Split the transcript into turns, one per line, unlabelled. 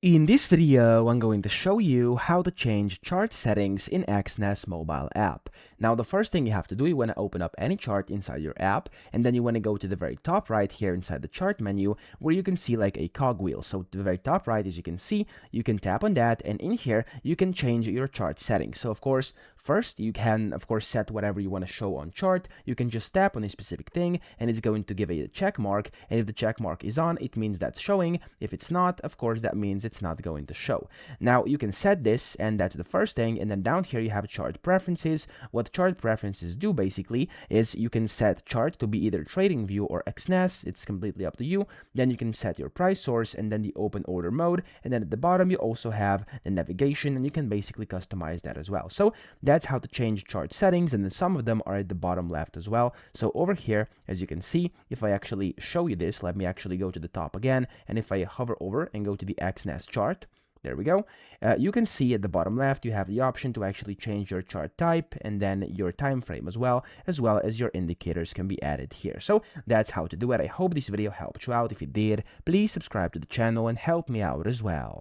In this video, I'm going to show you how to change chart settings in Exness mobile app. Now, the first thing you have to do, you want to open up any chart inside your app, and then you want to go to the very top right here inside the chart menu, where you can see like a cogwheel. So to the very top right, as you can see, you can tap on that, and in here, you can change your chart settings. So of course, first, you can, of course, set whatever you want to show on chart. You can just tap on a specific thing, and it's going to give a check mark, and if the check mark is on, it means that's showing. If it's not, of course, that means it's not going to show. Now you can set this, and that's the first thing, and then down here you have chart preferences. What chart preferences do basically is you can set chart to be either trading view or Exness. It's completely up to you. Then you can set your price source and then the open order mode, and then at the bottom you also have the navigation, and you can basically customize that as well. So that's how to change chart settings, and then some of them are at the bottom left as well. So over here, as you can see, if I actually show you this, let me actually go to the top again, and if I hover over and go to the Exness chart, there we go. You can see at the bottom left, you have the option to actually change your chart type and then your time frame as well as your indicators can be added here. So that's how to do it. I hope this video helped you out. If it did, please subscribe to the channel and help me out as well.